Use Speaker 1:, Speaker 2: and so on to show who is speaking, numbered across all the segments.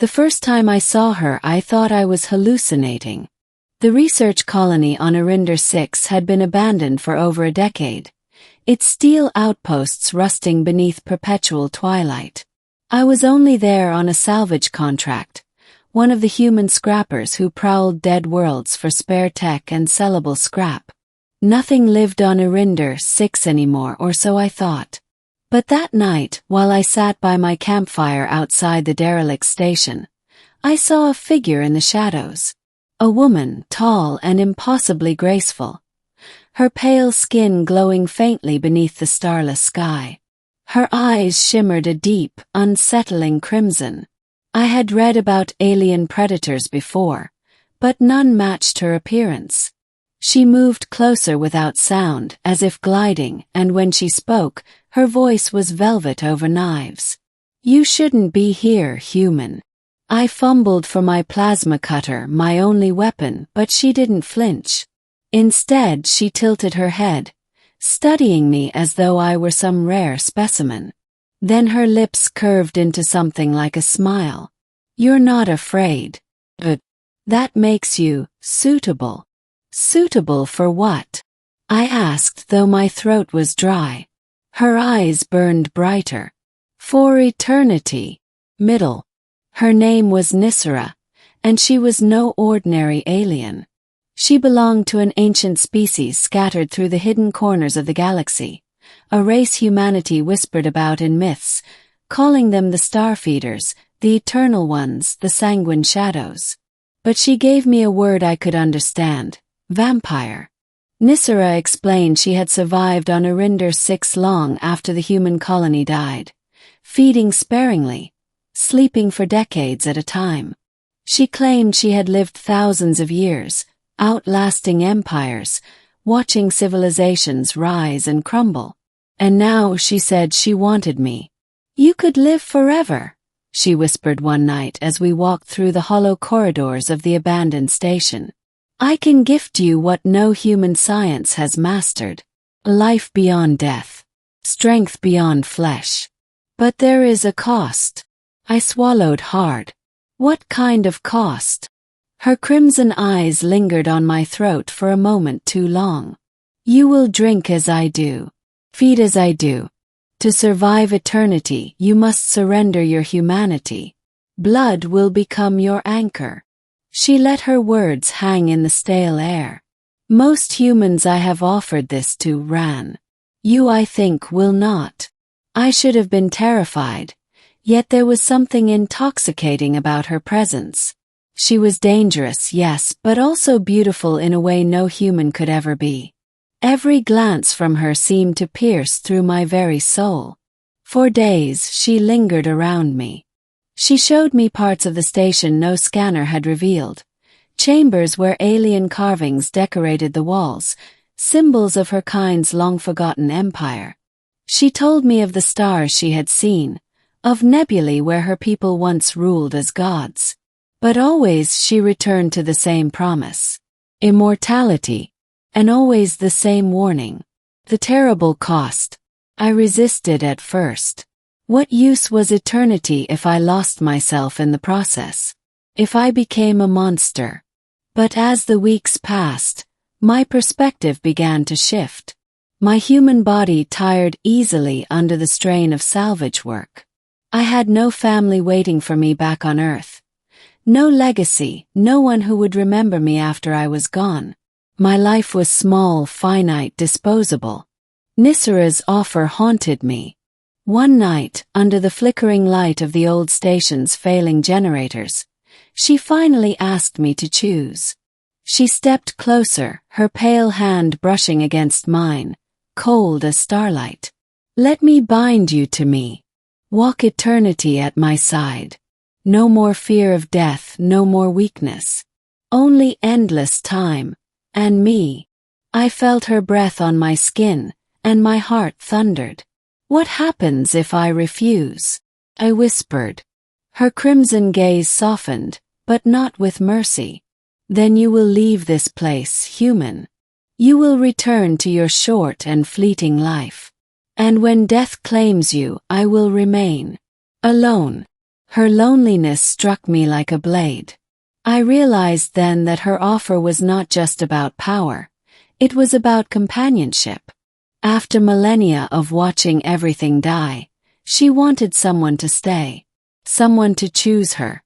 Speaker 1: The first time I saw her, I thought I was hallucinating. The research colony on Arinder 6 had been abandoned for over a decade, its steel outposts rusting beneath perpetual twilight. I was only there on a salvage contract, one of the human scrappers who prowled dead worlds for spare tech and sellable scrap. Nothing lived on Arinder 6 anymore, or so I thought. But that night, while I sat by my campfire outside the derelict station, I saw a figure in the shadows. A woman, tall and impossibly graceful, her pale skin glowing faintly beneath the starless sky. Her eyes shimmered a deep, unsettling crimson. I had read about alien predators before, but none matched her appearance. She moved closer without sound, as if gliding, and when she spoke, her voice was velvet over knives. "You shouldn't be here, human." I fumbled for my plasma cutter, my only weapon, but she didn't flinch. Instead, she tilted her head, studying me as though I were some rare specimen. Then her lips curved into something like a smile. "You're not afraid. But that makes you suitable." "Suitable for what?" I asked, though my throat was dry. Her eyes burned brighter. "For eternity." Middle. Her name was Nisra, and she was no ordinary alien. She belonged to an ancient species scattered through the hidden corners of the galaxy, a race humanity whispered about in myths, calling them the Starfeeders, the Eternal Ones, the Sanguine Shadows. But she gave me a word I could understand: vampire. Nisra explained she had survived on Arinder 6 long after the human colony died, feeding sparingly, sleeping for decades at a time. She claimed she had lived thousands of years, outlasting empires, watching civilizations rise and crumble. And now she said she wanted me. "You could live forever," she whispered one night as we walked through the hollow corridors of the abandoned station. "I can gift you what no human science has mastered: life beyond death, strength beyond flesh. But there is a cost." I swallowed hard. "What kind of cost?" Her crimson eyes lingered on my throat for a moment too long. "You will drink as I do, feed as I do. To survive eternity, you must surrender your humanity. Blood will become your anchor." She let her words hang in the stale air. "Most humans I have offered this to ran. You, I think, will not." I should have been terrified, yet there was something intoxicating about her presence. She was dangerous, yes, but also beautiful in a way no human could ever be. Every glance from her seemed to pierce through my very soul. For days, she lingered around me. She showed me parts of the station no scanner had revealed, chambers where alien carvings decorated the walls, symbols of her kind's long-forgotten empire. She told me of the stars she had seen, of nebulae where her people once ruled as gods. But always she returned to the same promise: immortality, and always the same warning: the terrible cost. I resisted at first. What use was eternity if I lost myself in the process? If I became a monster? But as the weeks passed, my perspective began to shift. My human body tired easily under the strain of salvage work. I had no family waiting for me back on Earth. No legacy, no one who would remember me after I was gone. My life was small, finite, disposable. Nisra's offer haunted me. One night, under the flickering light of the old station's failing generators, she finally asked me to choose. She stepped closer, her pale hand brushing against mine, cold as starlight. "Let me bind you to me. Walk eternity at my side. No more fear of death, no more weakness. Only endless time, and me." I felt her breath on my skin, and my heart thundered. "What happens if I refuse?" I whispered. Her crimson gaze softened, but not with mercy. "Then you will leave this place, human. You will return to your short and fleeting life. And when death claims you, I will remain. Alone." Her loneliness struck me like a blade. I realized then that her offer was not just about power. It was about companionship. After millennia of watching everything die, she wanted someone to stay, someone to choose her.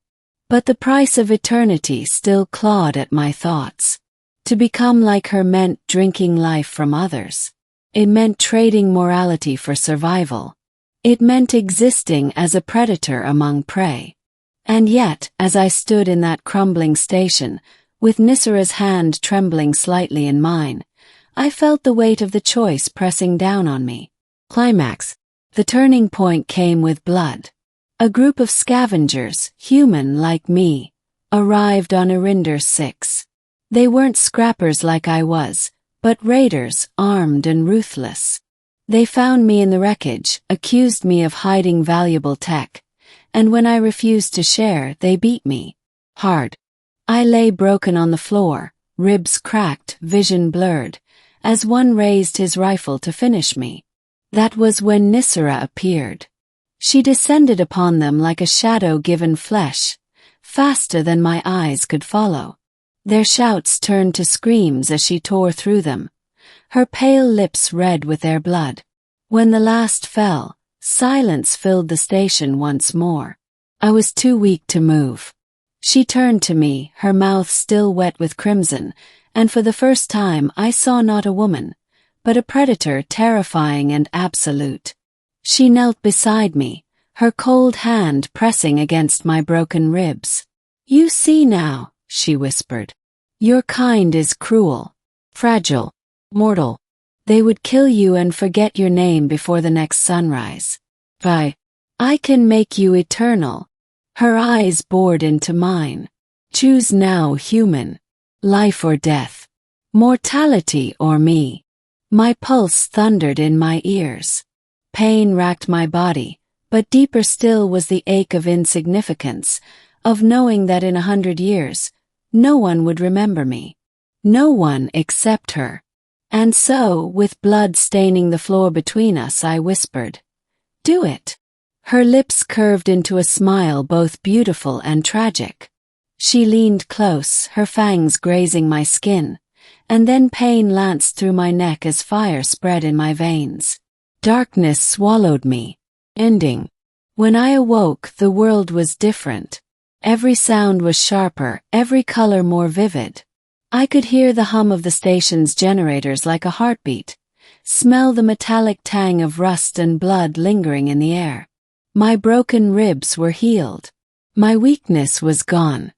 Speaker 1: But the price of eternity still clawed at my thoughts. To become like her meant drinking life from others. It meant trading morality for survival. It meant existing as a predator among prey. And yet, as I stood in that crumbling station, with Nisara's hand trembling slightly in mine, I felt the weight of the choice pressing down on me. Climax. The turning point came with blood. A group of scavengers, human like me, arrived on Irinder 6. They weren't scrappers like I was, but raiders, armed and ruthless. They found me in the wreckage, accused me of hiding valuable tech, and when I refused to share, they beat me. Hard. I lay broken on the floor, ribs cracked, vision blurred, as one raised his rifle to finish me. That was when Nisara appeared. She descended upon them like a shadow given flesh, faster than my eyes could follow. Their shouts turned to screams as she tore through them, her pale lips red with their blood. When the last fell, silence filled the station once more. I was too weak to move. She turned to me, her mouth still wet with crimson, and for the first time I saw not a woman, but a predator terrifying and absolute. She knelt beside me, her cold hand pressing against my broken ribs. "You see now," she whispered. "Your kind is cruel, fragile, mortal. They would kill you and forget your name before the next sunrise. But I can make you eternal." Her eyes bored into mine. "Choose now, human. Life or death. Mortality or me." My pulse thundered in my ears. Pain racked my body, but deeper still was the ache of insignificance, of knowing that in 100 years, no one would remember me. No one except her. And so, with blood staining the floor between us, I whispered, "Do it." Her lips curved into a smile both beautiful and tragic. She leaned close, her fangs grazing my skin, and then pain lanced through my neck as fire spread in my veins. Darkness swallowed me. Ending. When I awoke, the world was different. Every sound was sharper, every color more vivid. I could hear the hum of the station's generators like a heartbeat, smell the metallic tang of rust and blood lingering in the air. My broken ribs were healed. My weakness was gone.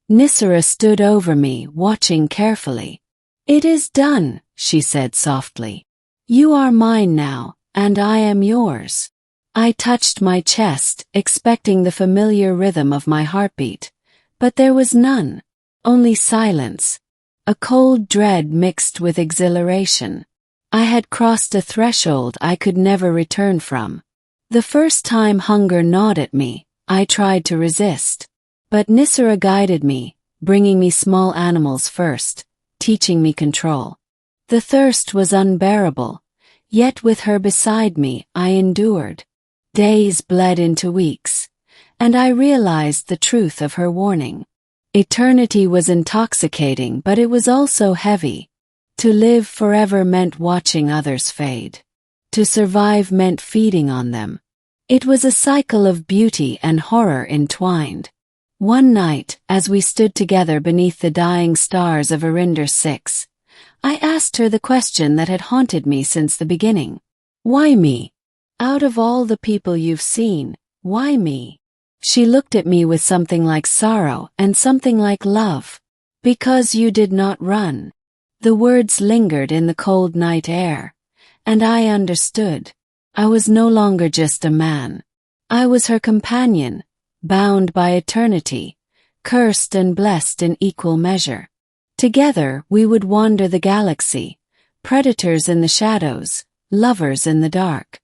Speaker 1: Nisara stood over me, watching carefully. "It is done," she said softly. "You are mine now, and I am yours." I touched my chest, expecting the familiar rhythm of my heartbeat, but there was none, only silence, a cold dread mixed with exhilaration. I had crossed a threshold I could never return from. The first time hunger gnawed at me, I tried to resist, but Nisara guided me, bringing me small animals first, teaching me control. The thirst was unbearable, yet with her beside me, I endured. Days bled into weeks, and I realized the truth of her warning. Eternity was intoxicating, but it was also heavy. To live forever meant watching others fade. To survive meant feeding on them. It was a cycle of beauty and horror entwined. One night, as we stood together beneath the dying stars of Irinder 6, I asked her the question that had haunted me since the beginning. "Why me? Out of all the people you've seen, why me?" She looked at me with something like sorrow and something like love. "Because you did not run." The words lingered in the cold night air, and I understood. I was no longer just a man. I was her companion, bound by eternity, cursed and blessed in equal measure. Together we would wander the galaxy, predators in the shadows, lovers in the dark.